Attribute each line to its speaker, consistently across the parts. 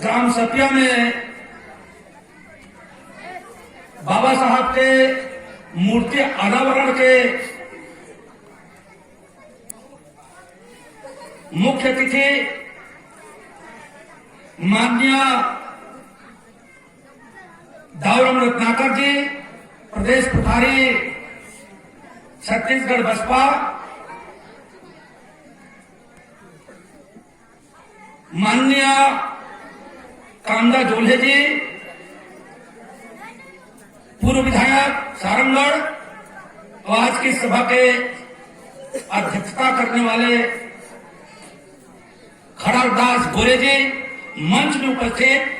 Speaker 1: ग्राम सपिया में बाबा साहब के मूर्ति अनावरण के मुख्य अतिथि माननीय दाऊराम रत्नाकर जी, प्रदेश प्रभारी छत्तीसगढ़ बसपा, माननीय कामदा जोल्हे जी, पूर्व विधायक सारंगगढ़, और आज की सभा के अध्यक्षता करने वाले खड़गदास गोरे जी, मंच में उपस्थित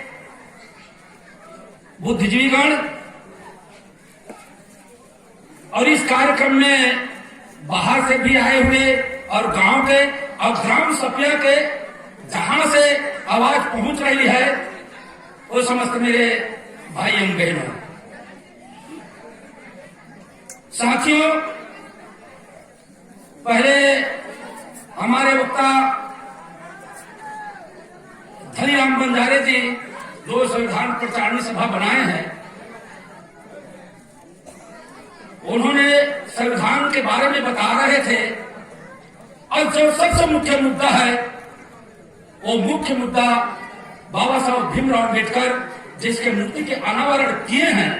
Speaker 1: बुद्धिजीवीगण, और इस कार्यक्रम में बाहर से भी आए हुए और गांव के और ग्राम सपिया के जहां से आवाज पहुंच रही है वो समस्त मेरे भाई एवं बहनों, साथियों, पहले हमारे वक्ता धनीराम बंजारे जी जो संविधान प्रचारणी सभा बनाए हैं, उन्होंने संविधान के बारे में बता रहे थे, और जो सबसे मुख्य मुद्दा है वो मुख्य मुद्दा बाबा साहब भीमराव अम्बेडकर जिसके मूर्ति के अनावरण किए हैं,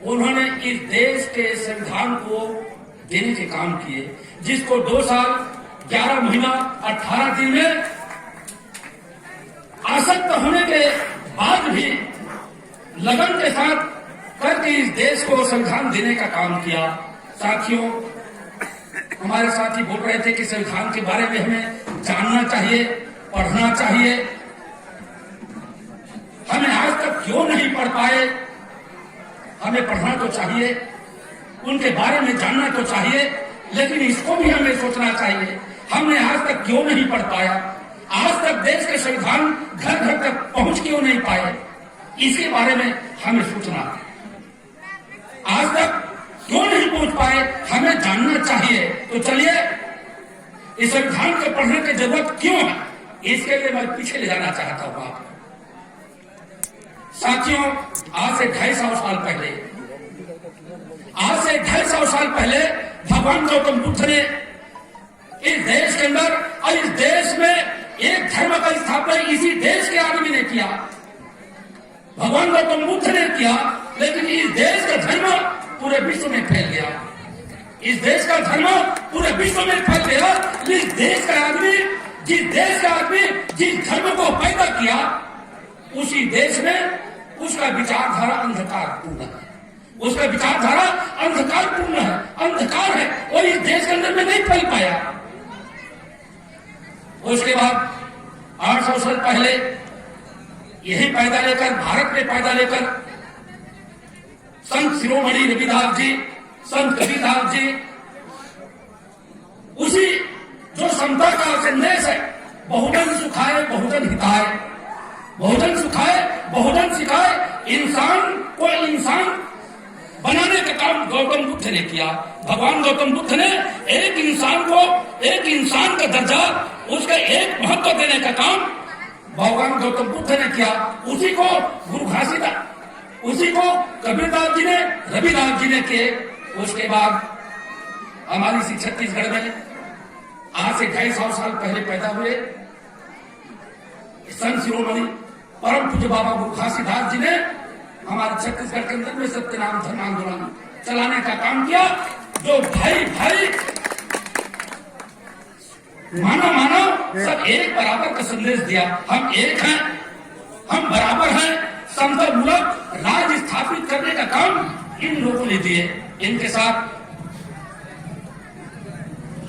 Speaker 1: उन्होंने इस देश के संविधान को देने के काम किए, जिसको 2 साल 11 महीना 18 दिन में आसक्त होने के बाद भी लगन के साथ करके इस देश को संविधान देने का काम किया। साथियों, हमारे साथी बोल रहे थे कि संविधान के बारे में हमें जानना चाहिए, पढ़ना चाहिए। हमें आज तक क्यों नहीं पढ़ पाए? हमें पढ़ना तो चाहिए, उनके बारे में जानना तो चाहिए, लेकिन इसको भी हमें सोचना चाहिए, हमने आज तक क्यों नहीं पढ़ पाया? आज तक देश के संविधान घर घर तक पहुंच क्यों नहीं पाए? इसके बारे में हमें सोचना है। आज तक क्यों नहीं पहुंच पाए, हमें जानना चाहिए। तो चलिए, इस संविधान को पढ़ने की जरूरत क्यों है, इसके लिए मैं पीछे ले जाना चाहता हूं आपको। साथियों, आज से 250 साल पहले, आज से 250 साल पहले भगवान गौतम बुद्ध ने इस देश के अंदर और इस देश में एक धर्म का स्थापना इसी देश के आदमी ने किया, भगवान गौतम बुद्ध ने किया, लेकिन इस देश का धर्म पूरे विश्व में फैल गया। इस देश का धर्म पूरे विश्व में फैल गया। इस देश का आदमी, जिस देश का आदमी जिस धर्म को पैदा किया, उसी देश में उसका विचारधारा अंधकारपूर्ण है, उसका विचारधारा अंधकारपूर्ण है, अंधकार है, और इस देश के अंदर में नहीं फैल पाया। उसके बाद 800 साल पहले यही पैदा लेकर, भारत में पैदा लेकर, संत शिरोमणि रविदास जी, संत कबीरदास जी, उसी जो समता का संदेश है, बहुजन सुखाए बहुजन हिताए, बहुजन सुखाए बहुजन सिखाए, इंसान को इंसान बनाने का काम गौतम बुद्ध ने किया। भगवान गौतम बुद्ध ने एक इंसान को, एक इंसान का दर्जा, उसका एक महत्व देने का काम भगवान गौतम बुद्ध ने किया। उसी को गुरु घासीदास, उसी को कबीरदास जी ने, रविदास जी ने किए। उसके बाद हमारी इसी छत्तीसगढ़ में आज से 250 साल पहले पैदा हुए संत शिरोमणि परम पूज्य बाबा गुरु घासीदास जी ने हमारे छत्तीसगढ़ के अंदर में सत्यनाम धर्म आंदोलन चलाने का काम किया, जो भाई भाई मानव मानव सब एक बराबर का संदेश दिया। हम एक हैं, हम बराबर हैं, समतामूलक राज्य स्थापित करने का काम इन लोगों ने दिए। इनके साथ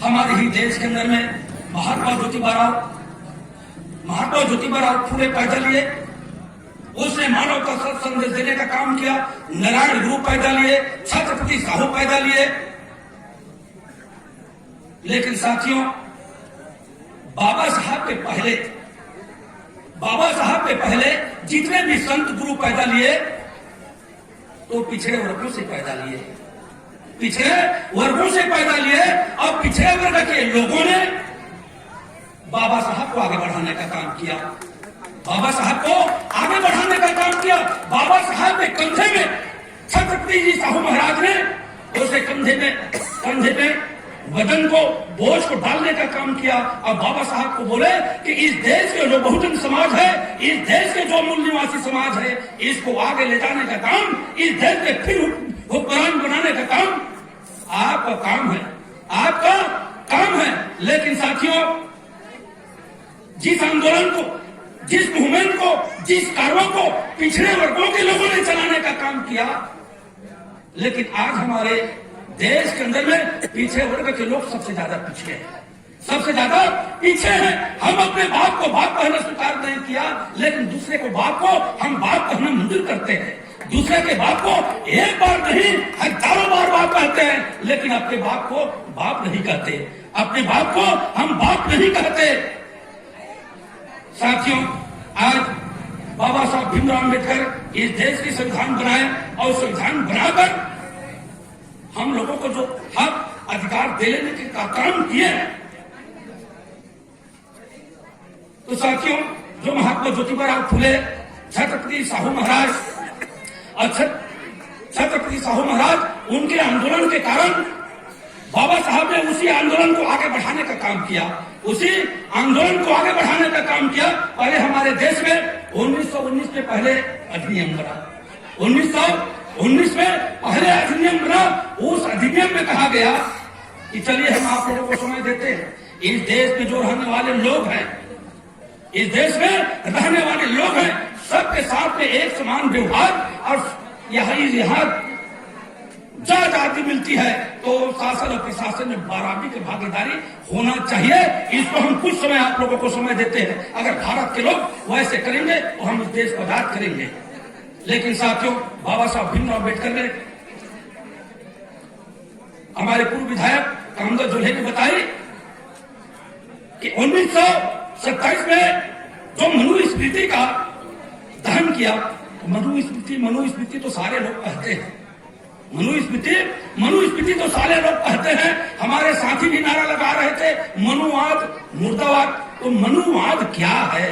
Speaker 1: हमारे ही देश के अंदर में महात्मा ज्योतिबा राव फुले पैदा लिए, उसने मानव का सत संदेश देने का काम किया। नारायण गुरु पैदा लिए, छत्रपति साहू पैदा लिए। लेकिन साथियों, बाबा साहब के पहले जितने भी संत गुरु पैदा लिए तो पिछड़े वर्गों से पैदा लिए, पिछड़े वर्गों से पैदा लिए, और पिछड़े वर्ग के लोगों ने बाबा साहब को आगे बढ़ाने का काम किया। बाबा साहब को आगे बढ़ाने का काम किया। बाबा साहब के कंधे में छत्रपति जी साहू महाराज ने उसे कंधे पे वजन को, बोझ को डालने का काम किया। और बाबा साहब को बोले कि इस देश के जो बहुजन समाज है, इस देश के जो मूल निवासी समाज है, इसको आगे ले जाने का काम, इस देश के फिर हुक्मरान बनाने का काम आपका काम है, आपका काम है। लेकिन साथियों, जिस आंदोलन को, जिस मूवमेंट को, जिस कार्यों को पिछड़े वर्गों के लोगों ने चलाने का काम किया, लेकिन आज हमारे देश के अंदर में पीछे वर्ग के लोग सबसे ज्यादा पीछे हैं, सबसे ज्यादा पीछे हैं। हम अपने बाप को बाप कहना स्वीकार नहीं किया, लेकिन दूसरे को बाप को हम बाप कहना मंजूर करते हैं। दूसरे के बाप को एक बार नहीं, हजारों बार बाप कहते हैं, लेकिन अपने बाप को बाप नहीं कहते, अपने बाप को हम बाप नहीं कहते। साथियों, आज बाबा साहब भीमराव अम्बेडकर इस देश की संविधान बनाए और संविधान बनाकर हम लोगों को जो हक अधिकार देने के काम किए, तो साथियों, जो महात्मा ज्योतिबा फुले, छत्रपति साहू महाराज और छत्रपति साहू महाराज, उनके आंदोलन के कारण बाबा साहब ने उसी आंदोलन को आगे बढ़ाने का काम किया, उसी आंदोलन को आगे बढ़ाने का काम किया। पहले हमारे देश में 1919 में पहले अधिनियम बना, 1919 में पहले अधिनियम बना। उस अधिनियम में कहा गया कि चलिए हम आप लोगों को समय देते हैं, इस देश में जो रहने वाले लोग हैं, इस देश में रहने वाले लोग हैं, सबके साथ में एक समान व्यवहार और यहाँ जाति मिलती है, तो शासन और प्रशासन में बराबरी की भागीदारी होना चाहिए। इसको हम कुछ समय आप लोगों को समय देते हैं। अगर भारत के लोग वैसे करेंगे तो हम इस देश को आजाद करेंगे। लेकिन साथियों, बाबा साहब भीमराव अम्बेडकर ने, हमारे पूर्व विधायक कामदार जोल्हे ने बताई कि 1927 में जो मनुस्मृति का दहन किया, मनुस्मृति तो सारे लोग कहते हैं, मनुस्मृति तो सारे लोग कहते हैं। हमारे साथी भी नारा लगा रहे थे, मनुवाद मुर्दाबाद। तो मनुवाद क्या है?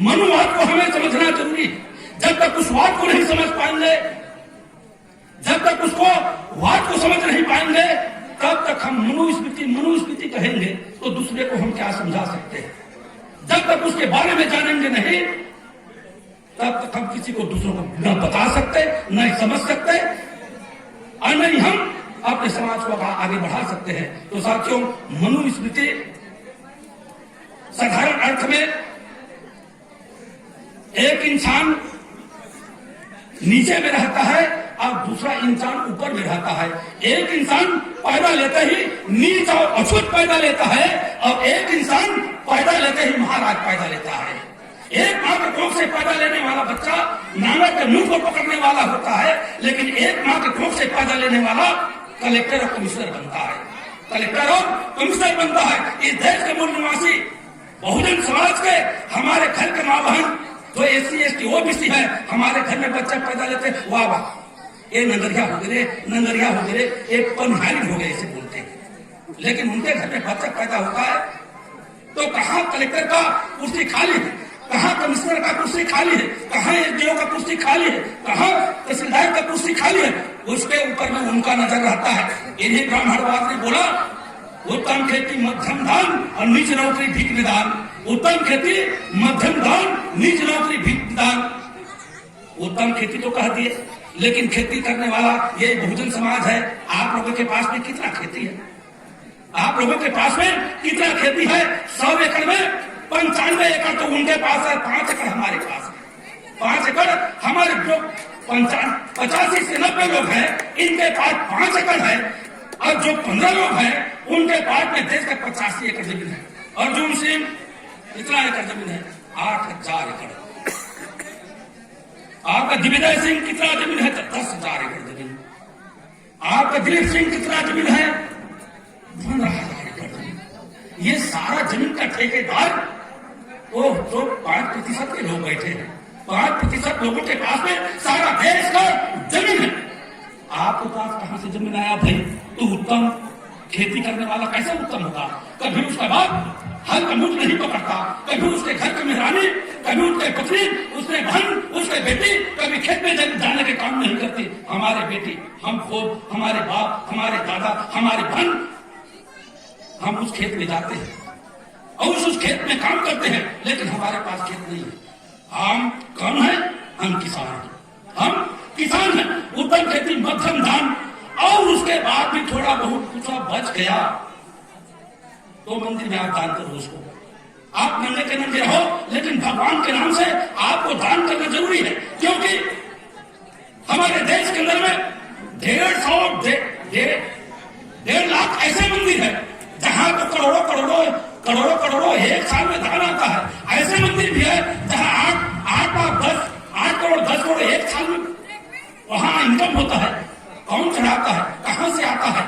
Speaker 1: मनुवाद को हमें समझना जरूरी। जब तक उस वाद को नहीं समझ पाएंगे, जब तक उसको वाद को समझ नहीं पाएंगे, तब तक हम मनुस्मृति कहेंगे तो दूसरे को हम क्या समझा सकते हैं? जब तक उसके बारे में जानेंगे नहीं, तब तक हम किसी को दूसरों को न बता सकते, न समझ सकते, और नहीं हम अपने समाज को आगे बढ़ा सकते हैं। तो साथियों, मनुस्मृति साधारण अर्थ में एक इंसान नीचे में रहता है और दूसरा इंसान ऊपर में रहता है। एक इंसान पैदा लेते ही नीच और अछूत पैदा लेता है, और एक इंसान पैदा लेते ही महाराज पैदा लेता है। एक माँ के कोख से पैदा लेने वाला बच्चा नांगा के मुंह को पकड़ने वाला होता है, लेकिन एक माँ के कोख से पैदा लेने वाला कलेक्टर और कमिश्नर बनता है, कलेक्टर और कमिश्नर बनता है। इस देश के मूल निवासी बहुजन समाज के हमारे घर के माँ बहन जो SC ST OBC है, हमारे घर में बच्चा पैदा लेते, वाह वाह, ये नंगरिया हो गए, नंगरिया हो गए, एक पनहारी हो गए इसे बोलते हैं। लेकिन उनके घर में बच्चा पैदा होता है तो कहाँ कलेक्टर का कुर्सी खाली है, कहाँ कमिश्नर का कुर्सी खाली है, कहाँ SDO का कुर्सी खाली है, कहाँ तहसीलदार का कुर्सी खाली है, उसके ऊपर में उनका नजर रहता है। इन्हीं ब्राह्मणवाद ने बोला, उत्तम खेती मध्यम दान और नीच नौकरी भीख निदान। उत्तम खेती मध्यम दान, नीच नौकरी भीख निदान। उत्तम खेती तो कह दिए, लेकिन खेती करने वाला ये बहुजन समाज है। आप लोगों के पास में कितना खेती है? आप लोगों के पास में कितना खेती है? 100 एकड़ में 95 एकड़ तो उनके पास है, 5 एकड़ हमारे पास है। 5 एकड़ हमारे जो 85 से 90 लोग हैं, इनके पास 5 एकड़ है, और जो 15 लोग हैं उनके पास में देश का 85 एकड़ जमीन है। अर्जुन सिंह कितना एकड़ जमीन है? 8000 एकड़। आपका दिग्विजय सिंह कितना जमीन है? 10,000 एकड़ जमीन। आपका दिलीप सिंह कितना जमीन है? 15,000 एकड़ जमीन। ये सारा जमीन का ठेकेदार वो तो 5% के लोग बैठे हैं। 5% लोगों के पास में सारा देश का जमीन है। आपके पास कहां से जमीन आया भाई? तो उत्तम खेती करने वाला कैसे उत्तम होगा? कभी उसका बाप हर का मुठ नहीं पकड़ता, कभी उसके घर की मेहरानी, कभी उसके पत्नी, उसके बहन, उसके बेटी, कभी खेत में जाने के काम नहीं करती। हमारे बेटी, हम खुद, हमारे बाप, हमारे दादा, हमारे बहन, हम उस खेत में जाते हैं और उस खेत में काम करते हैं, लेकिन हमारे पास खेत नहीं है। हम कौन है? हम किसान हैं। हम किसान हैं। उत्तम खेती, मध्यम धान, और उसके बाद भी थोड़ा बहुत कुछ बच गया तो मंदिर में आप दान करो उसको। आप नंगे के नंगे रहो, लेकिन भगवान के नाम से आपको दान करना जरूरी है, क्योंकि हमारे देश के अंदर में 1.5 लाख ऐसे मंदिर है जहां तो करोड़ों करोड़ों करोड़ों करोड़ों एक साल में दान आता है। ऐसे मंदिर भी है जहां 8 करोड़ 10 करोड़ एक साल में वहां इनकम होता है। कौन चढ़ाता है? कहां से आता है?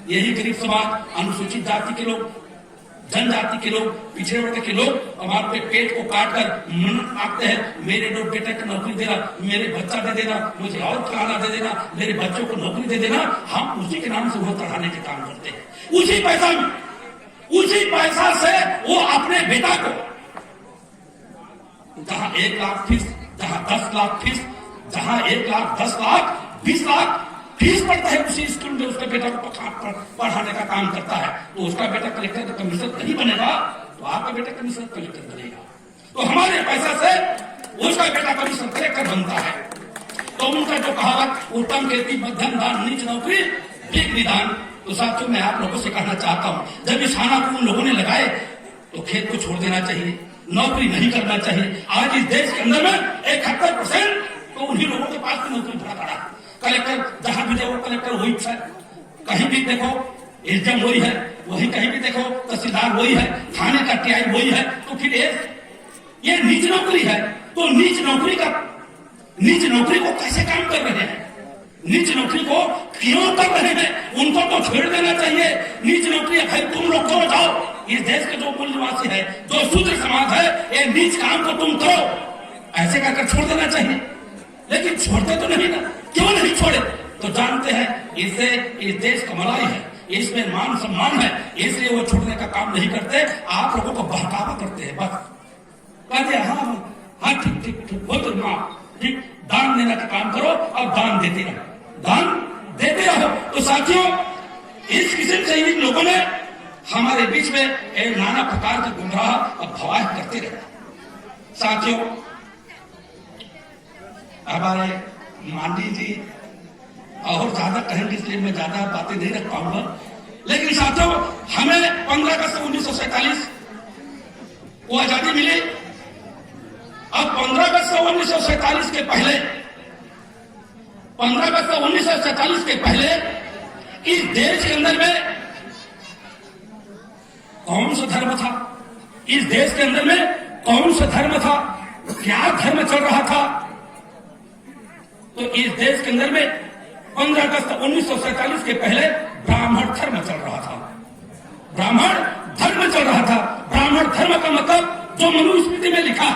Speaker 1: यही गरीब समाज, अनुसूचित जाति के लोग, जनजाति के लोग, पिछड़े वर्ग के लोग हमारे पेट को काट कर मन आते हैं, मेरे दो बेटे को नौकरी देना, मेरे बच्चा दे देना, मुझे और खाना दे देना, मेरे बच्चों को नौकरी दे देना। हम उसी के नाम से वो चढ़ाने के काम करते हैं। उसी पैसा से वो अपने बेटा को, जहां 1 लाख फीस, जहां 10 लाख फीस, जहां 1 लाख 10 लाख 20 लाख फीस पड़ता है, उसी स्कूल में उसके बेटा को पढ़ाने का काम करता है। तो उसका बेटा कलेक्टर का कमिश्नर नहीं बनेगा तो आपका बेटा कमिश्नर कलेक्टर बनेगा। तो हमारे पैसा से उसका बेटा कमिश्नर कलेक्टर बनता है। तो उनका जो कहावत, उत्तम खेती, मध्यम दान, नीच नौकरी, बिग विधान। तो साथियों, मैं आप लोगों से कहना चाहता हूं, जब इस खाना को उन लोगों ने लगाए तो खेत को छोड़ देना चाहिए, नौकरी नहीं करना चाहिए। आज इस देश के अंदर में 71% तो उन्हीं लोगों के पास भी नौकरी भरा पड़ा। कलेक्टर जहां भी देखो कलेक्टर वही है, कहीं भी देखो एसडीएम वही है, वही कहीं भी देखो तहसीलदार वही है, थाने का टीआई वही है। तो फिर ये नीच नौकरी है। तो नीच नौकरी को कैसे काम कर रहे हैं? नीच नौकरी को क्यों कर रहे हैं? उनको तो छोड़ देना चाहिए। नीच नौकरी है भाई, तुम लोग करो, जाओ। इस देश के जो मूल निवासी है, जो शूद्र समाज है, ये नीच काम को तुम करो, ऐसे कहकर छोड़ देना चाहिए। लेकिन छोड़ते तो नहीं ना। क्यों नहीं छोड़े? तो जानते हैं इससे इस देश का मलाई है, इसमें मान सम्मान है, इसलिए वो छोड़ने का काम नहीं करते। आप लोगों को बहकावा करते हैं। बस कहते हैं हाँ ठीक ठीक ठीक, वो तो हाँ ठीक, दान देने का काम करो और दान देते रहो, दान देते रहो। तो साथियों, इस किस्म से इन लोगों ने हमारे बीच में नाना प्रकार के गुमराह और भवाह करते रहे। साथियों, हमारे मांडी जी और ज्यादा कहेंगे इसलिए मैं ज्यादा बातें नहीं रख पाऊंगा, लेकिन साथियों, हमें 15 अगस्त 1947 को आजादी मिली। अब 15 अगस्त 1947 के पहले, 15 अगस्त 1947 के पहले इस देश के अंदर में कौन सा धर्म था? इस देश के अंदर में कौन सा धर्म था? क्या धर्म चल रहा था? तो इस देश के अंदर में 15 अगस्त 1947 के पहले ब्राह्मण धर्म चल रहा था। ब्राह्मण धर्म चल रहा था। ब्राह्मण धर्म का मतलब जो मनुस्मृति में लिखा,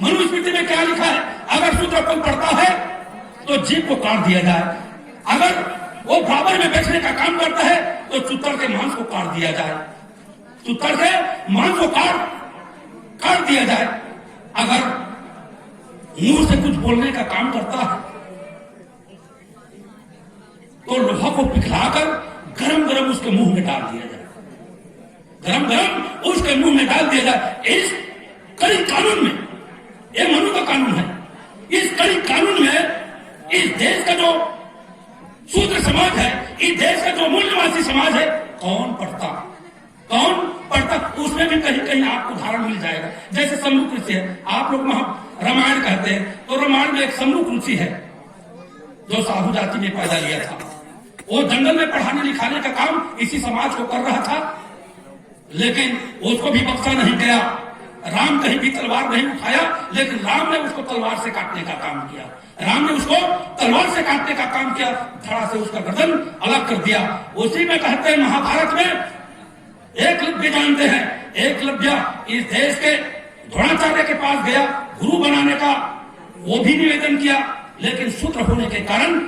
Speaker 1: मनुस्मृति में क्या लिखा है? अगर शूद्र कोई पढ़ता है तो जीभ को काट दिया जाए, अगर वो बराबर में बैठने का काम करता है तो चुत्तर के मांस को काट दिया जाए, चुत्तर के मांस को काट दिया जाए। अगर मुंह से कुछ बोलने का काम करता है तो लोहा को पिघलाकर गरम गरम उसके मुंह में डाल दिया जाए, गरम गरम उसके मुंह में डाल दिया जाए। इस कड़ी कानून में, ये मनु का कानून है, इस कड़ी कानून में इस देश का जो शूद्र समाज है, इस देश का जो मूल निवासी समाज है, कौन पढ़ता? उसमें भी कहीं कहीं आपको उदाहरण मिल जाएगा। जैसे सम्मुख रुचि है, आप लोग रामायण कहते हैं, तो रामायण में एक सम्मुख रुचि है जो साधु जाति ने पैदा लिया था। वो जंगल में पढ़ाने लिखाने का काम इसी समाज को कर रहा था, लेकिन उसको भी बख्शा नहीं गया। राम कहीं भी तलवार नहीं उठाया, लेकिन राम ने उसको तलवार से काटने का काम किया। राम ने उसको तलवार से काटने का काम किया, धड़ा से उसका गर्दन अलग कर दिया। उसी में कहते हैं महाभारत में एकलव्य जानते हैं, एकलव्य इस देश के द्रोणाचार्य के पास गया, गुरु बनाने का वो भी निवेदन किया, लेकिन शूद्र होने के कारण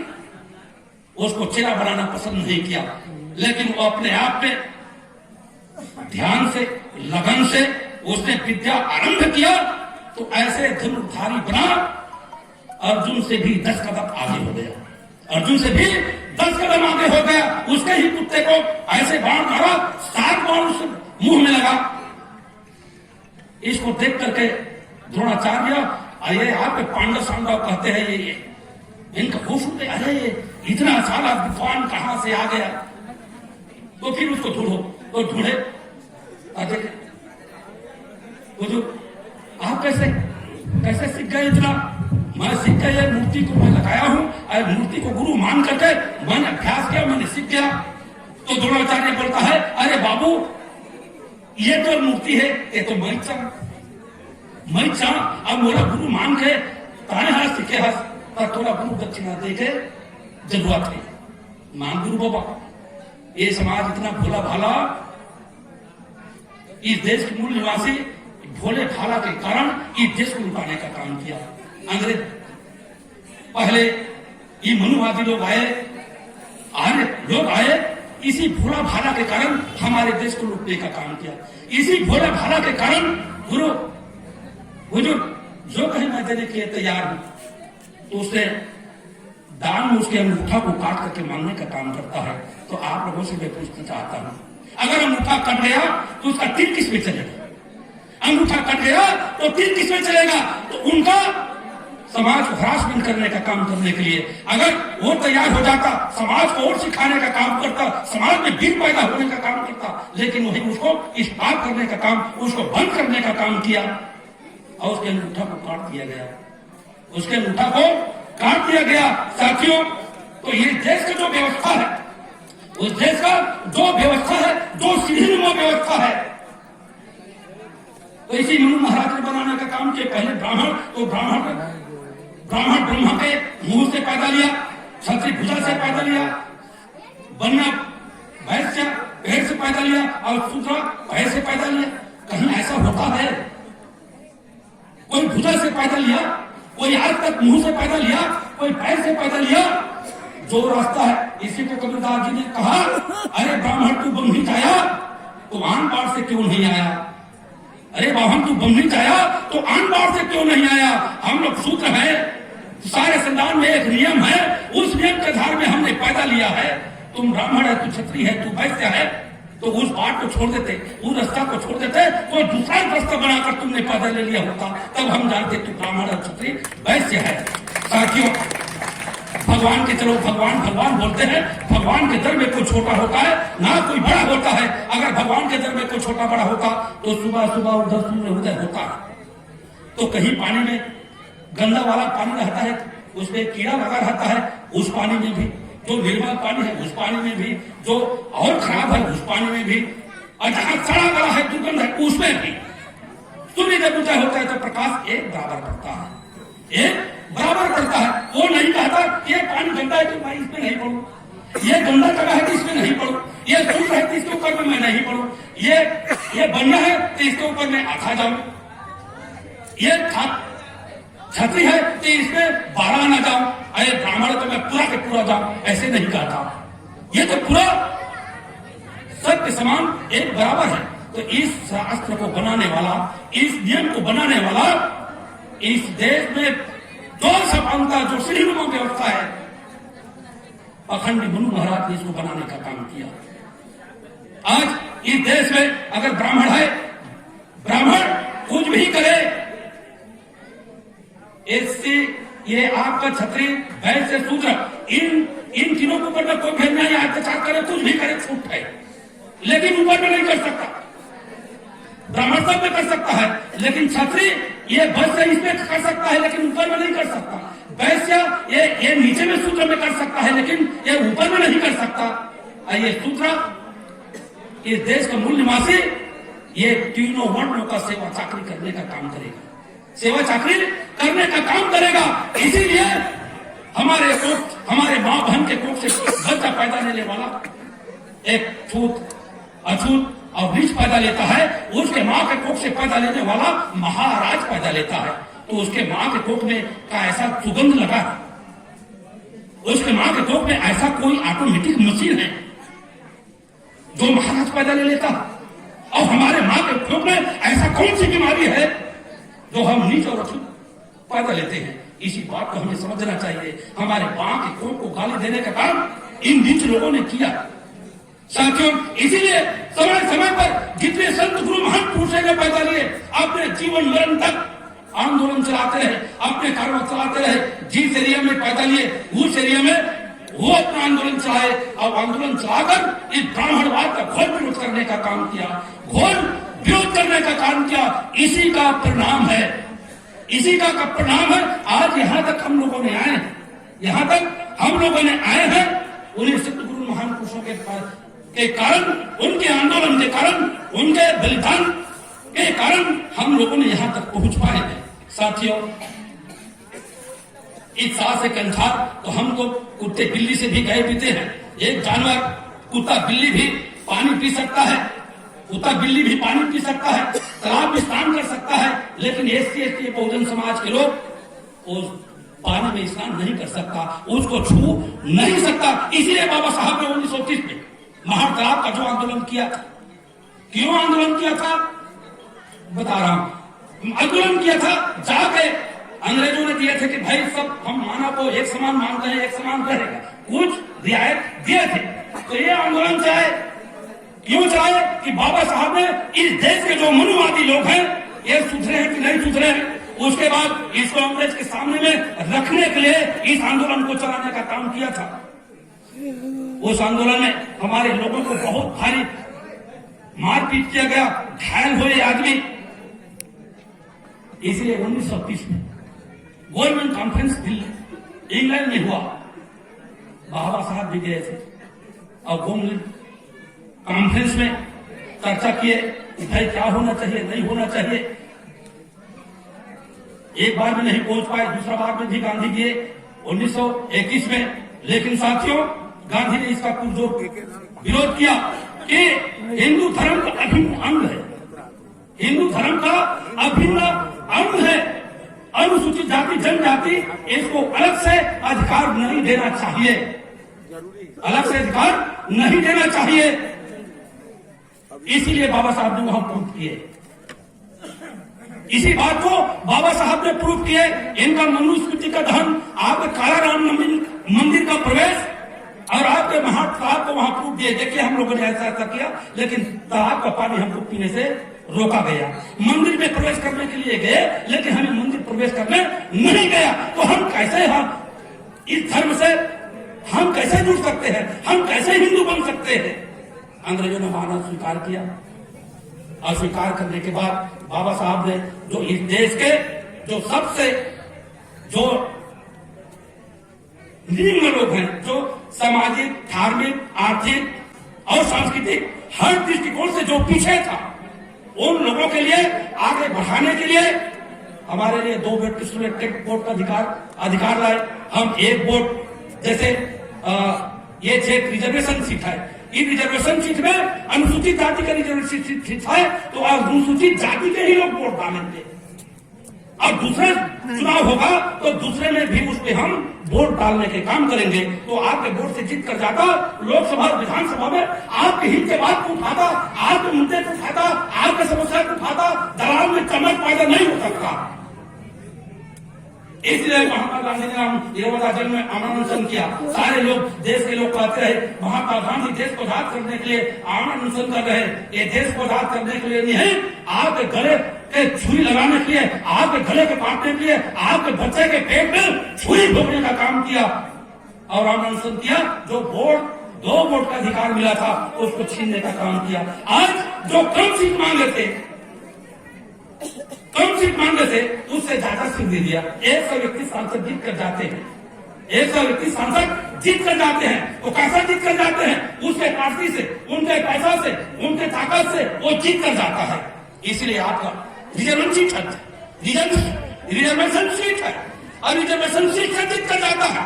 Speaker 1: उसको चेहरा बनाना पसंद नहीं किया। लेकिन वो अपने आप में ध्यान से, लगन से उसने विद्या आरंभ किया तो ऐसे धनुर्धारी बना, अर्जुन से भी 10 कदम आगे हो गया। अर्जुन से भी 10 कदम आगे हो गया। उसके ही कुत्ते को ऐसे बाण मारा, 7 बाण उस मुंह में लगा। इसको देख करके द्रोणाचार्य, अरे आप पांडव सांडव कहते हैं ये इनका होश उठे, अरे इतना सारा विद्वान कहां से आ गया। तो फिर उसको ढूंढो, तो ढूंढे, देखे वो जो आप कैसे सीख गए इतना। मैं सीख गया, मूर्ति को मैं लगाया हूं, मूर्ति को गुरु मान करके मैंने अभ्यास किया, मैंने सीख गया। तो द्रोणाचार्य बोलता है, अरे बाबू ये तो मूर्ति है, ये तो मैं अब मोरा गुरु मान के ताने हाथ सीखे हाथ पर थोड़ा गुरु दक्षिणा दे के जरूरत है। मान गुरु बाबा, ये समाज इतना भोला भाला, इस देश के मूल निवासी भोले भाला के कारण इस देश को लुटाने का काम किया। अंग्रेज पहले ये मनुवादी लोग आए, आर्य लोग आए, इसी भोला भाला के कारण हमारे देश को लुटने का काम किया। इसी भोला भाला के कारण गुरु जो कहीं मैं देने के लिए तैयार हूं, तो उसने दान में उसके अंगूठा को काट करके मांगने का काम करता है। तो आप लोगों से मैं पूछना चाहता हूं, अगर अंगूठा कट गया तो उसका तीर किस में चलेगा? अंगूठा कट गया तो तीर किस में चलेगा? तो उनका समाज को हरासमेंट करने का काम करने के लिए अगर वो तैयार हो जाता, समाज को और सिखाने का काम करता, समाज में वीर पैदा होने का काम करता, लेकिन वही उसको इस्पात करने का काम, उसको बंद करने का काम किया और उसके अंगूठा को काट दिया गया। उसके अंगूठा को काट दिया गया। साथियों, तो ये देश का जो व्यवस्था है, उस देश का जो व्यवस्था है, जो सीढ़ीनुमा व्यवस्था है, तो इसी मनु महाराज ने बनाने का काम किया। पहले ब्राह्मण, तो ब्राह्मण ब्रह्मा के मुंह से पैदा लिया, क्षत्रिय भुजा से पैदा लिया, बन्ना वैश्य पेड़ से पैदा लिया और शूद्र पैर से पैदा लिया। कहीं ऐसा होता है? कोई भुजा से पैदा लिया, कोई आज तक मुंह से पैदा लिया, कोई पैर से पैदा लिया। जो रास्ता है, इसी को कबीरदास जी ने कहा, अरे ब्राह्मण तू बम नहीं आया तो आन बाढ़ से क्यों नहीं आया? अरे ब्राह्मण तू बम नहीं आया तो आन बाढ़ से क्यों नहीं आया? हम लोग सूत्र है, सारे संविधान में एक नियम है, उस नियम के आधार में हमने पैदा लिया है। तुम ब्राह्मण है, तू क्षत्रिय है, तू वैश्य है, तो उस बात को छोड़ देते, उस रास्ता को छोड़ देते, तो दूसरा रास्ता बनाकर तुमने पैदा ले लिया होता, तब हम जानते तू ब्राह्मण और क्षत्रिय वैश्य है। साथियों, भगवान के, चलो भगवान बोलते हैं, भगवान के दर में कोई छोटा होता है ना कोई बड़ा होता है। अगर भगवान के दर में कोई छोटा बड़ा होता तो सुबह सुबह उधर सूर्य उदय होता है। तो कहीं पानी में गंदा वाला पानी रहता है, उसमें कीड़ा लगा रहता है, उस पानी में भी जो निर्मल पानी है, उस पानी में भी जो और खराब है, उस पानी में भी, और जहां सड़ा गला है, दुर्गंध है, उसमें भी सूर्य जब उदय होता है तो प्रकाश एक बराबर पड़ता है, एक बराबर पड़ता है। वो नहीं कहता ये पानी गंदा है तो मैं इसमें नहीं पढ़ू, ये गंदा जगह है तो इसमें नहीं पढ़ू, ये सूर्य है तो इसके ऊपर में मैं नहीं पढ़ू, ये बनना है तो इसके ऊपर मैं आता जाऊं, ये छतरी है तो इसमें 12 ना जाऊं, अरे ब्राह्मण तो मैं पूरा के पूरा जाऊं, ऐसे नहीं कहता। ये तो पूरा सबके समान एक बराबर है। तो इस शास्त्र को बनाने वाला, इस नियम को बनाने वाला, इस देश में जो समानता, जो सीढ़ीनुमा व्यवस्था है, अखंड मनु महाराज ने इसको बनाने का काम किया। आज इस देश में अगर ब्राह्मण है, ब्राह्मण कुछ भी करे, इससे ये आपका क्षत्रिय वैश्य शूद्र, इन तीनों के ऊपर में कोई भेद नहीं, अत्याचार करे, कुछ भी करे, छूट है, लेकिन ऊपर में नहीं कर सकता। ब्राह्मण सब में कर सकता है, लेकिन क्षत्रिय ये वैश्य इसमें कर सकता है, लेकिन ऊपर में नहीं कर सकता। वैश्य ये नीचे में शूद्र में कर सकता है, लेकिन ये ऊपर में नहीं कर सकता। ये शूद्र इस देश का मूल निवासी, ये तीनों वर्णों का सेवा चाकरी करने का काम करेगा, सेवा चाकरी करने का काम करेगा। इसीलिए हमारे माँ बहन के कोख से बच्चा पैदा लेने वाला एक छूत अछूत और बीज पैदा लेता है, उसके माँ के कोख से पैदा लेने वाला महाराज पैदा लेता है। तो उसके माँ के कोख में का ऐसा सुगंध लगा, उसके माँ के कोख में ऐसा कोई ऑटोमेटिक मशीन है जो महाराज पैदा ले लेता है। मुल्क में ऐसा कौन सी बीमारी है जो हम नीच और अछूत पैदा लेते हैं। इसी बात को हमें समझना चाहिए। हमारे मां के कौम को गाली देने का काम इन नीच लोगों ने किया साथियों। इसीलिए समय समय पर जितने संत गुरु महान पुरुषों ने पैदा लिए, अपने जीवन मरण तक आंदोलन चलाते रहे, अपने कार्य चलाते रहे। जिस एरिया में पैदा लिए उस एरिया में वो अपना आंदोलन चलाए और आंदोलन चलाकर इस ब्राह्मणवाद का घोर विरोध करने का काम किया, घोर विरोध करने का काम किया। इसी का परिणाम है, इसी का परिणाम है आज यहाँ तक हम लोगों ने आए हैं, यहाँ तक हम लोगों ने आए हैं। उन्हीं सिद्ध गुरु महान पुरुषों के कारण, उनके आंदोलन के कारण, उनके बलिदान के कारण हम लोगों ने यहाँ तक पहुंच पाए हैं। साथियों, इस साल से कंधार तो हम तो कुत्ते बिल्ली से भी गए पीते हैं। एक जानवर कुत्ता बिल्ली भी पानी पी सकता है, कुत्ता बिल्ली भी पानी पी सकता है, तालाब में स्नान कर सकता है, लेकिन एससी एसटी बहुजन समाज के लोग उस पानी में स्नान नहीं कर सकता, उसको छू नहीं सकता। इसीलिए बाबा साहब ने 1930 में महार तालाब का जो आंदोलन किया था, क्यों आंदोलन किया था बता रहा हूं। आंदोलन किया था जाके अंग्रेजों ने दिए थे कि भाई सब हम मानव को एक समान मानते हैं, एक समान रहेगा, कुछ रियायत दिए थे। तो ये आंदोलन चाहे क्यों चाहे कि बाबा साहब ने इस देश के जो मनुवादी लोग हैं ये सुधरे हैं कि नहीं सुधरे हैं, उसके बाद इसको अंग्रेज के सामने में रखने के लिए इस आंदोलन को चलाने का काम किया था। उस आंदोलन में हमारे लोगों को बहुत भारी मारपीट किया गया, घायल हुए आदमी। इसलिए 1930 में गवर्नमेंट कॉन्फ्रेंस दिल्ली इंग्लैंड में हुआ, बाबा साहब भी गए थे और गवर्नमेंट कॉन्फ्रेंस में चर्चा किए कि भाई क्या होना चाहिए, नहीं होना चाहिए। एक बार में नहीं पहुंच पाए, दूसरा बार में भी गांधी गए 1921 में। लेकिन साथियों, गांधी ने इसका पुरजोर विरोध किया कि हिंदू धर्म का अभिन्न अंग है, हिंदू धर्म का अभिन्न अंग है। अनुसूचित जाति जनजाति इसको अलग से अधिकार नहीं देना चाहिए, अलग से अधिकार नहीं देना चाहिए। इसीलिए बाबा साहब ने वहां प्रूफ किए, इसी बात को बाबा साहब ने प्रूफ किए। इनका मनुस्मृति का दहन, आपके काला राम मंदिर का प्रवेश और आपके महातालाब को वहां प्रूफ दिए। देखिए हम लोगों ने ऐसा किया, लेकिन तालाब का पानी हमको पीने से रोका गया। मंदिर में प्रवेश करने के लिए गए, लेकिन हमें मंदिर प्रवेश करने नहीं गया। तो हम कैसे, हम इस धर्म से हम कैसे जुड़ सकते हैं, हम कैसे हिंदू बन सकते हैं। अंग्रेजों ने माना स्वीकार किया और स्वीकार करने के बाद बाबा साहब ने जो इस देश के जो सबसे जो निम्न लोग हैं, जो सामाजिक, धार्मिक, आर्थिक और सांस्कृतिक हर दृष्टिकोण से जो पीछे था, उन लोगों के लिए आगे बढ़ाने के लिए हमारे लिए 2 वोट का अधिकार लाए। हम 1 वोट, जैसे ये 6 रिजर्वेशन सीट है, इन रिजर्वेशन सीट में अनुसूचित जाति का रिजर्वेशन सीट है, तो अनुसूचित जाति के ही लोग वोट डालेंगे। और दूसरा चुनाव होगा तो दूसरे में भी उस पर हम वोट डालने के काम करेंगे। तो आपके वोट से जीत कर जाता, लोकसभा विधानसभा में आपके हित के बात को उठाता, आपके मुद्दे को उठाता, आपके समस्या को उठाता, दलाल में चमक पैदा नहीं हो सकता। इसलिए महात्मा गांधी ने इरवदा जेल में आमरण किया। सारे लोग, देश के लोग कहते रहे महात्मा गांधी देश को आजाद करने के लिए आमरण कर रहे। ये देश को आजाद करने के लिए नहीं है, आपके गले के छुरी लगाने के लिए, आपके गले के काटने के लिए, आपके बच्चे के पेट में छुरी भोगने का काम किया और आमरण किया। जो 2 वोट का अधिकार मिला था उसको छीनने का काम किया। आज जो कम सीट मांगे थे, उससे ज्यादा सीट दे दिया। 100 व्यक्ति सांसद जीत कर जाते हैं, 100 व्यक्ति सांसद जीत कर जाते हैं। वो कैसा जीत कर जाते हैं? उसके पार्टी से, उनके पैसा से, उनके ताकत से वो जीत कर जाता है। इसलिए आपका रिजर्वेशन सीट है, रिजर्वेशन सीट है और रिजर्वेशन सीट से जीत कर जाता है,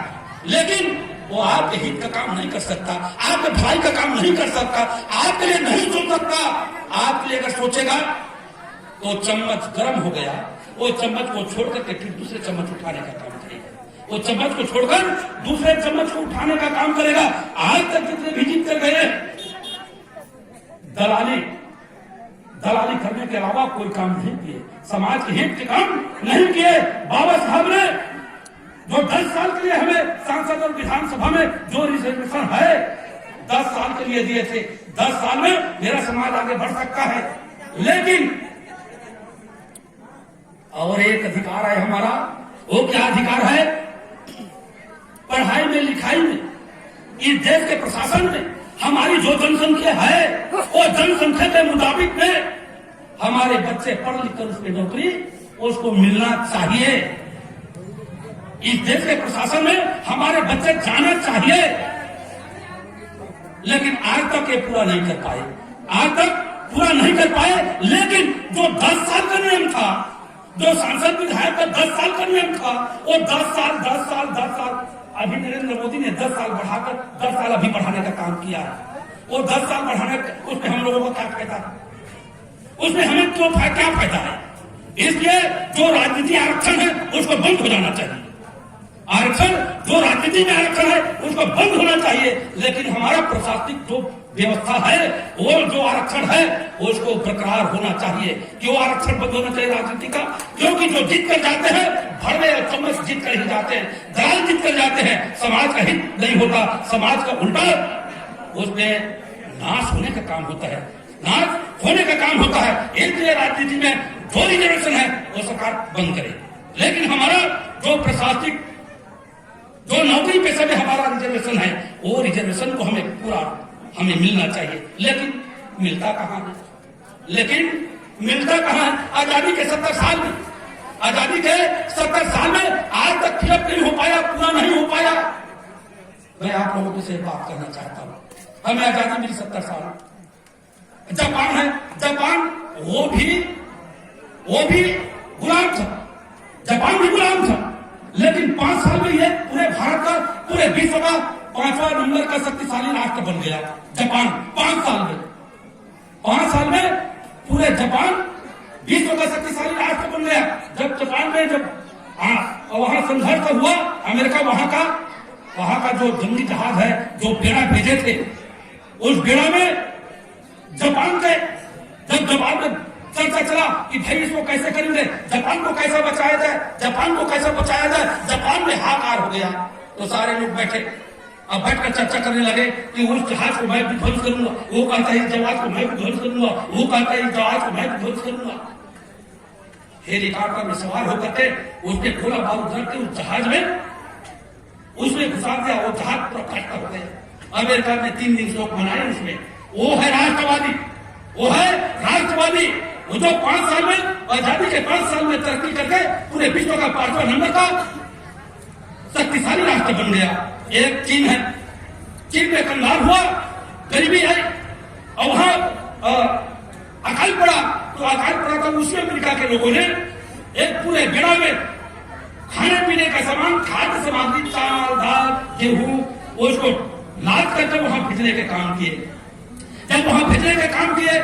Speaker 1: लेकिन वो आपके हित का काम नहीं कर सकता, आपके भलाई का काम नहीं कर सकता, आपके लिए नहीं सोच सकता। आपके लिए अगर सोचेगा तो चम्मच गर्म हो गया, वो चम्मच को छोड़कर के फिर दूसरे चम्मच उठाने का काम करेगा, वो चम्मच को छोड़कर दूसरे चम्मच को उठाने का काम करेगा। आज तक जितने भी जीत कर गए, दलाली करने के अलावा कोई काम नहीं किए, समाज के हित के काम नहीं किए। बाबा साहब ने जो 10 साल के लिए हमें सांसद और विधानसभा में जो रिजर्वेशन है 10 साल के लिए दिए थे, 10 साल में मेरा समाज आगे बढ़ सकता है। लेकिन और एक अधिकार है हमारा, वो क्या अधिकार है? पढ़ाई में, लिखाई में, इस देश के प्रशासन में हमारी जो जनसंख्या है वो जनसंख्या के मुताबिक में हमारे बच्चे पढ़ लिख कर उसकी नौकरी उसको मिलना चाहिए। इस देश के प्रशासन में हमारे बच्चे जाना चाहिए। लेकिन आज तक ये पूरा नहीं कर पाए, आज तक पूरा नहीं कर पाए। लेकिन जो 10 साल का नियम था, जो सांसद विधायक का 10 साल का नियम था, वो 10 साल अभी नरेंद्र मोदी ने 10 साल बढ़ाकर 10 साल अभी बढ़ाने का काम किया है। वो 10 साल बढ़ाने, उसमें हम लोगों का क्या फायदा है? उसमें हमें क्यों क्या फायदा है? इसलिए जो राजनीति आरक्षण है उसको बंद हो जाना चाहिए। आरक्षण जो राजनीति में आरक्षण है उसको बंद होना चाहिए। लेकिन हमारा प्रशासनिक जो व्यवस्था है वो जो आरक्षण है उसको बरकरार होना चाहिए। क्यों आरक्षण बंद होना चाहिए राजनीति का? क्योंकि जो जीत कर जाते हैं भरवे और चम्मच जीत कर ही जाते हैं, दलाल जीत कर जाते हैं, समाज का हित नहीं होता, समाज का उल्टा उसमें नाश होने का काम होता है, नाश होने का काम होता है। इसलिए राजनीति में जो रिजर्वेशन है वो सरकार बंद करे। लेकिन हमारा जो प्रशासनिक जो नौकरी पेशे में हमारा रिजर्वेशन है वो रिजर्वेशन को हमें पूरा हमें मिलना चाहिए। लेकिन मिलता कहाँ है? लेकिन मिलता कहाँ है? आजादी के 70 साल में, आजादी के 70 साल में आज तक फिलअप नहीं हो पाया, पूरा नहीं हो पाया। मैं आप लोगों से बात करना चाहता हूँ, हमें आजादी मिली 70 साल। जापान है, जापान वो भी गुलाम था, जापान भी गुलाम था। लेकिन 5 साल में ये पूरे भारत का, पूरे विश्व का 5वां नंबर का शक्तिशाली राष्ट्र बन गया जापान। 5 साल में, 5 साल में पूरे जापान विश्व का शक्तिशाली राष्ट्र बन गया। जब जापान में जब वहां संघर्ष हुआ, अमेरिका वहां का जो जंगी जहाज है, जो बेड़ा भेजे थे, उस बेड़ा में जापान के, जब जापान में चर्चा चला कि भाई इसको कैसे करेंगे, जापान को कैसे बचाया जाए, जापान को कैसे बचाया जाए, जापान में हाहाकार हो गया। तो सारे लोग बैठे, अब बैठकर चर्चा करने लगे कि उस जहाज को मैं विध्वंस करूंगा, वो कहता है इस जहाज को मैं विध्वंस करूंगा, वो कहता है इस जहाज को मैं विध्वंस करूंगा। हेलीकॉप्टर में सवार होकर के उसने खोला बारूद रख के उस जहाज में उसने घुसा दिया, वो जहाज पूरा फटका हो गया। अमेरिका ने 3 दिन शोक मनाए उसमें। वो है राष्ट्रवादी, वो है राष्ट्रवादी, वो जो 5 साल में आजादी के 5 साल में तरक्की करके पूरे विश्व का 5वां नंबर का शक्तिशाली राष्ट्र बन गया। एक चीन है, चीन में कंगाल हुआ, गरीबी है और वहां अकाल पड़ा, तो अकाल पड़ा था उसी अमेरिका के लोगों ने एक पूरे बेड़ा में खाने पीने का सामान, खाद्य सामग्री, चावल, दाल, गेहूं, उसको लाद करके वहां भेजने के काम किए। जब वहां भेजने के काम किए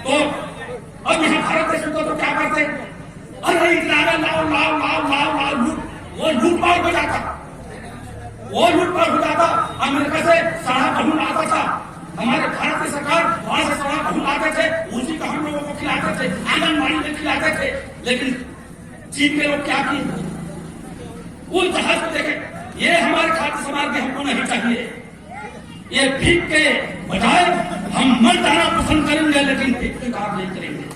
Speaker 1: तो अब यहाँ भारत देश को तो क्या करते, अरे इतना लाओ लाओ लाओ लाओ लाओ लूट, वो लूटपाट हो जाता, वो लूटपाट हो जाता। अमेरिका से सारा गहूं आता था, हमारे भारत की सरकार वहां से सारा गहूं आते थे, उसी का हम लोगों को खिलाते थे, आंगनबाड़ी में खिलाते थे। लेकिन चीन के लोग क्या किए, उस जहाज को देखे, ये हमारे खाद्य सामग्री हमको नहीं चाहिए, ये भीख के बजाय हम मर जाना पसंद करेंगे, लेकिन भीख स्वीकार नहीं करेंगे।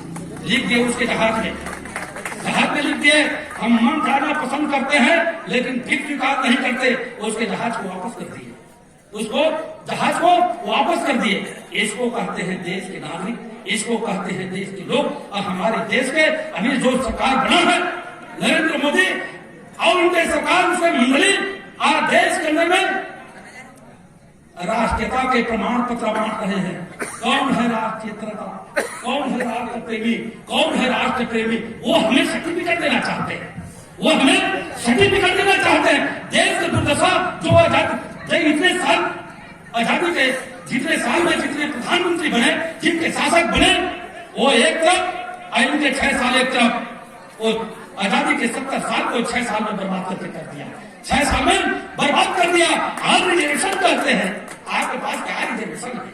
Speaker 1: लिख दिए उसके जहाज में लिख दिए हम मर जाना पसंद करते हैं लेकिन भीख स्वीकार नहीं करते। उसके जहाज को वापस कर दिए, उसको जहाज को वापस कर दिए। इसको कहते हैं देश के नागरिक, इसको कहते हैं देश के लोग। और हमारे देश के अभी जो सरकार बना है नरेंद्र मोदी और उनके सरकार से मंडली आज देश के अंदर में राष्ट्रीयता के प्रमाण पत्र बांट रहे हैं। कौन है राष्ट्रीयता, कौन है राष्ट्र प्रेमी, कौन है राष्ट्र प्रेमी? वो हमें सर्टिफिकेट देना चाहते हैं, वो हमें सर्टिफिकेट देना चाहते हैं। देश की दुर्दशा जो आजादी, इतने साल आजादी के जितने साल में जितने प्रधानमंत्री बने, जितने शासक बने, वो एक तरफ आयु के 6 साल एक तरफ, वो आजादी के 70 साल को 6 साल में बर्बाद करके कर दिया, 6 साल में बर्बाद कर दिया। आज रिजर्वेशन कहते हैं, आपके पास क्या रिजर्वेशन है?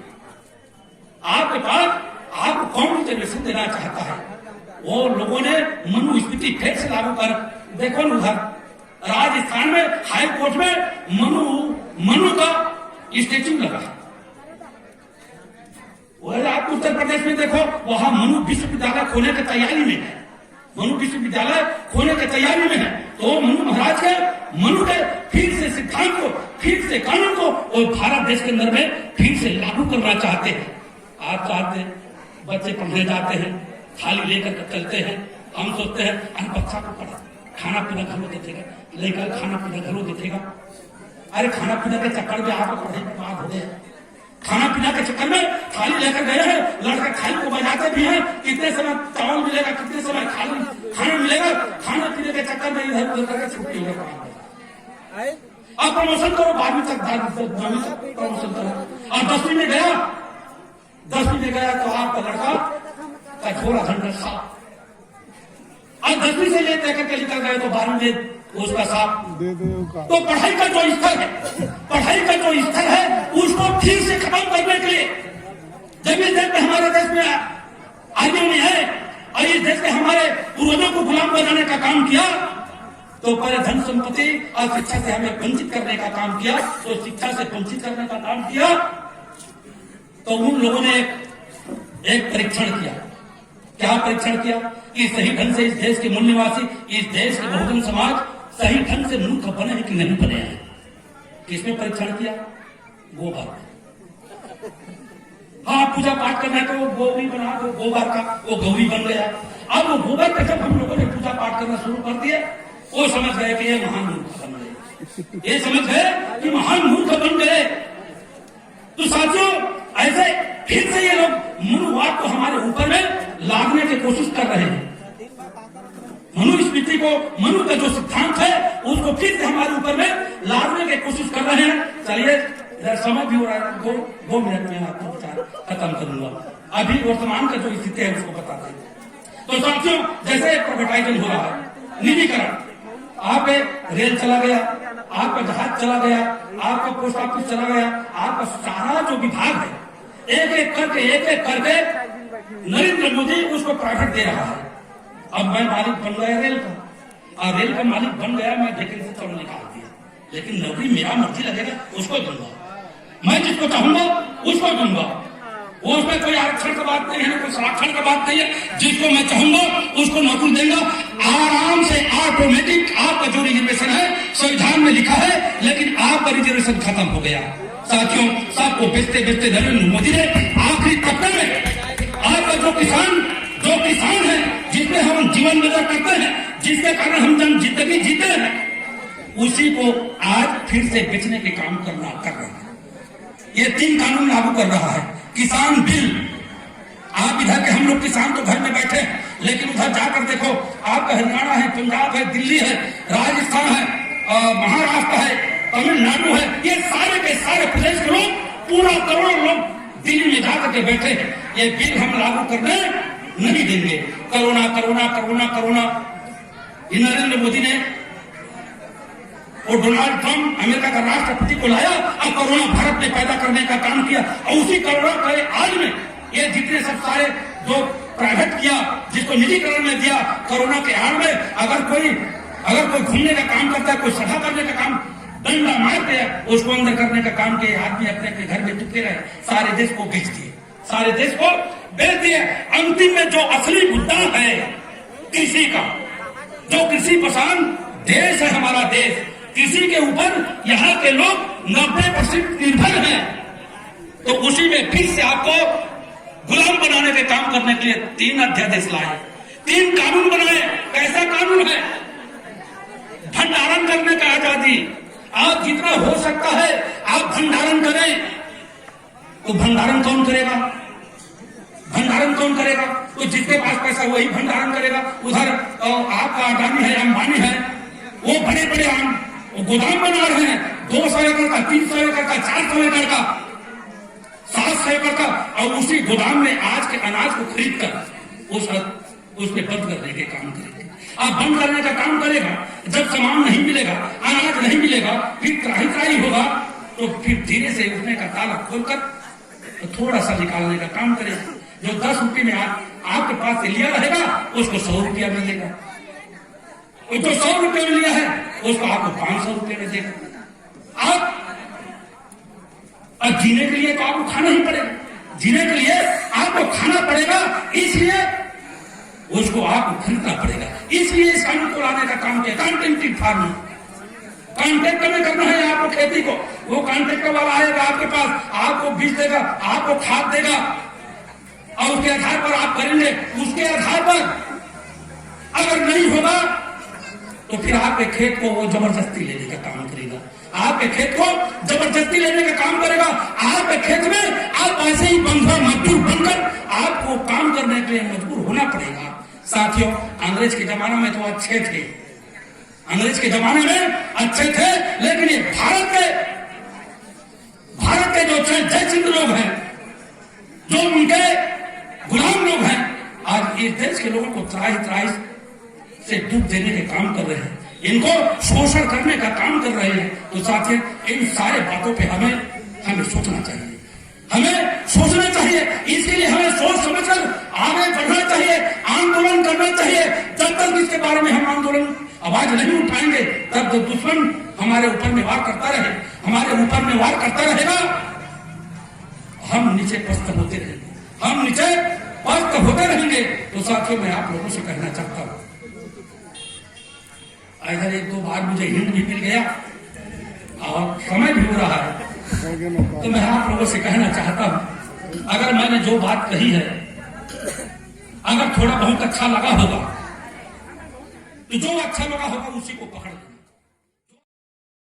Speaker 1: आपके पास आपको कौन जनरेशन देना चाहता है। वो लोगों ने मनुस्मृति फिर से लागू कर, देखो न उधर राजस्थान में हाई कोर्ट में मनु का स्टेच्यू लगा। आप उत्तर प्रदेश में देखो, वहां मनु विश्वविद्यालय खोलने की तैयारी में है, मनु विश्वविद्यालय खोलने की तैयारी में है। तो मनु महाराज के, मनु के फिर से सिद्धांत को, फिर से कानून को और भारत देश के अंदर में फिर से लागू करना चाहते हैं। आप चाहते हैं बच्चे पढ़ने जाते हैं, थाली लेकर चलते हैं, हम सोचते हैं अरे बच्चा को पढ़ा, खाना पीना घर में देखेगा, लेकर खाना पीना घर में देखेगा। अरे खाना पीना के चक्कर में आप पढ़े बर्बाद हो गए। खाना पीना के चक्कर में थाली लेकर गए हैं, लड़का थाली को बजाते भी हैं, कितने समय चावल मिलेगा, कितने समय खाना मिलेगा, खाना पीने के चक्कर में इधर उधर करके छुट्टी हो गई। अब प्रमोशन करो, 12वीं तक प्रमोशन करो। और 10वीं में गया, 10वीं में गया तो आपका लड़का का थोड़ा घंटा साफ, और 10वीं से लेकर करके निकल गए तो 12वीं में उसका साफ। तो पढ़ाई का जो स्तर है, पढ़ाई का जो स्तर है उसको फिर से खत्म करने के लिए, जब इस देश में हमारे देश में आगे में है और इस देश में हमारे पूर्वजों को गुलाम बनाने का काम किया, तो पहले धन संपत्ति और शिक्षा से हमें वंचित करने का काम किया, तो शिक्षा से वंचित करने का काम किया। तो उन लोगों ने एक परीक्षण किया। क्या परीक्षण किया कि सही ढंग से इस देश के मूल निवासी, इस देश के बहुजन समाज सही ढंग से मूर्ख बने हैं कि नहीं बने हैं। किसमें परीक्षण किया? गोबर। हाँ, पूजा पाठ करना है तो वो गौरी बना दो, गोबर का वो गौरी बन गया। अब वो गोबर का जब हम लोगों ने पूजा पाठ करना शुरू कर दिया, वो समझ गए कि ये महान मूर्ख बन गए, ये समझ गए कि महान मूर्ख बन गए। तो साथियों, ऐसे फिर से ये लोग मनुवाद को हमारे ऊपर में लादने की कोशिश कर रहे हैं। मनुस्मृति को, मनु का जो सिद्धांत है उसको फिर से हमारे ऊपर में लादने की कोशिश कर रहे हैं। चलिए, इधर समय भी हो रहा है, 2 मिनट में आपको विचार खत्म करूंगा। अभी वर्तमान का जो स्थिति है उसको बताते हैं। तो साथियों, जैसे प्राइवेटाइजेशन हो रहा है, निजीकरण, आप रेल चला गया, आपका जहाज चला गया, आपका पोस्ट ऑफिस चला गया, आपका सारा जो विभाग है एक एक करके नरेंद्र मोदी उसको प्राइवेट दे रहा है। अब मैं मालिक बन गया रेल का, और रेल का मालिक बन गया, मैं वैकेंसी चलो निकाल दिया, लेकिन नौकरी मेरा मर्जी लगेगा उसको दूंगा, मैं जिसको चाहूंगा उसको दूंगा। वो उसमें कोई आरक्षण का बात नहीं है, कोई संरक्षण का बात नहीं है, जिसको मैं चाहूंगा उसको नौकरी देगा। आराम से ऑटोमेटिक आपका जो रिजर्वेशन है संविधान में लिखा है, लेकिन आपका रिजर्वेशन खत्म हो गया। साथियों, सबको बेचते बेचते नरेंद्र मोदी ने आखिरी तबके में आपका जो किसान है, जिसमें हम जीवन निर्वाह करते हैं, जिसके कारण हम जन जिंदगी जीते हैं, उसी को आज फिर से बेचने के काम कर रहा है। ये 3 कानून लागू कर रहा है। किसान बिल, आप इधर के हम लोग किसान तो घर में बैठे हैं, लेकिन उधर जाकर देखो, आपका हरियाणा है, पंजाब है, दिल्ली है, राजस्थान है, महाराष्ट्र है, तमिलनाडु है, ये सारे के सारे प्रदेश के लोग, पूरा करोड़ों लोग दिल्ली में जाकर के बैठे हैं। ये बिल हम लागू करने नहीं देंगे। Corona corona corona corona, Narendra Modi ने और डोनाल्ड ट्रंप अमेरिका का राष्ट्रपति को लाया और कोरोना भारत में पैदा करने का काम किया। और उसी कोरोना के आज में ये जितने सब सारे जो प्राइवेट किया, जिसको निजीकरण में दिया, कोरोना के आड़ में अगर कोई घूमने का काम करता है, कोई सभा करने का काम, डंडा मारते हैं, उसको अंदर करने का काम के आदमी अपने घर में चुपके रहे, सारे देश को बेच दिए, सारे देश को बेच दिए। अंतिम में जो असली मुद्दा है कृषि का, जो कृषि प्रधान देश है हमारा देश, कृषि के ऊपर यहाँ के लोग 90% निर्भर हैं। तो उसी में फिर से आपको गुलाम बनाने के काम करने के लिए 3 अध्यादेश लाए, 3 कानून बनाए। कैसा कानून है? भंडारण करने का आजादी। आप जितना हो सकता है आप भंडारण करें। तो भंडारण कौन करेगा? भंडारण कौन करेगा? तो जिसके पास पैसा वही भंडारण करेगा। उधर आपका अडानी है, अंबानी है, वो बड़े बड़े गोदाम बना रहे हैं, 200 एकड़ का, 300 एकड़ का, 400 एकड़ का, 700 एकड़ का, और उसी गोदाम में आज के अनाज को खरीद कर उसमें बंद करने के काम करेंगे। अब बंद करने का काम करेगा, जब सामान नहीं मिलेगा, अनाज नहीं मिलेगा, फिर त्राही होगा, तो फिर धीरे से उसने का ताला खोलकर तो थोड़ा सा निकालने का काम करेगा। जो 10 रुपये में आपके पास से लिया रहेगा उसको 100 रुपया मिलेगा, जो 100 रुपये में लिया है उसको आपको 500 रुपये में देगा। आप जीने के लिए तो आपको खाना ही पड़ेगा, जीने के लिए आपको खाना पड़ेगा, इसलिए उसको आपको खरीदना पड़ेगा। इसलिए इस कानून को लाने का काम किया, कॉन्ट्रैक्टिंग फार्मिंग। कॉन्ट्रैक्ट में करना है आपको खेती को, वो कॉन्ट्रैक्टर वाला आएगा आपके पास, आपको बीज देगा, आपको खाद देगा और उसके आधार पर आप करेंगे। उसके आधार पर अगर नहीं होगा तो फिर आपके खेत को वो जबरदस्ती लेने का काम करेगा, आपके खेत को जबरदस्ती लेने का काम करेगा। आपके खेत में आप ऐसे ही बंधा मजदूर बनकर आपको काम करने के लिए मजबूर होना पड़ेगा। साथियों, अंग्रेज के जमाने में तो अच्छे थे, अंग्रेज के जमाने में अच्छे थे, लेकिन ये भारत के जो जय सिंह लोग हैं, जो उनके गुलाम लोग हैं, आज इस देश के लोगों को त्राही से दुख देने के काम कर रहे हैं, इनको शोषण करने का काम कर रहे हैं। तो साथियों, इन सारे बातों पे हमें सोचना चाहिए, हमें सोचना चाहिए। इसके लिए हमें सोच समझकर आगे बढ़ना चाहिए, आंदोलन करना चाहिए। जब तक इसके बारे में हम आंदोलन आवाज नहीं उठाएंगे तब तक दुश्मन हमारे ऊपर में वार करता रहे, हमारे ऊपर में वार करता रहेगा, हम नीचे पस्त होते रहेंगे, हम नीचे पस्त होते रहेंगे। तो साथियों, मैं आप लोगों से कहना चाहता हूं, इधर 1-2 बार मुझे हिंट भी मिल गया और समय भी हो रहा है, तो मैं आप लोगों से कहना चाहता हूं, अगर मैंने जो बात कही है अगर थोड़ा बहुत अच्छा लगा होगा तो जो अच्छा लगा होगा उसी को पकड़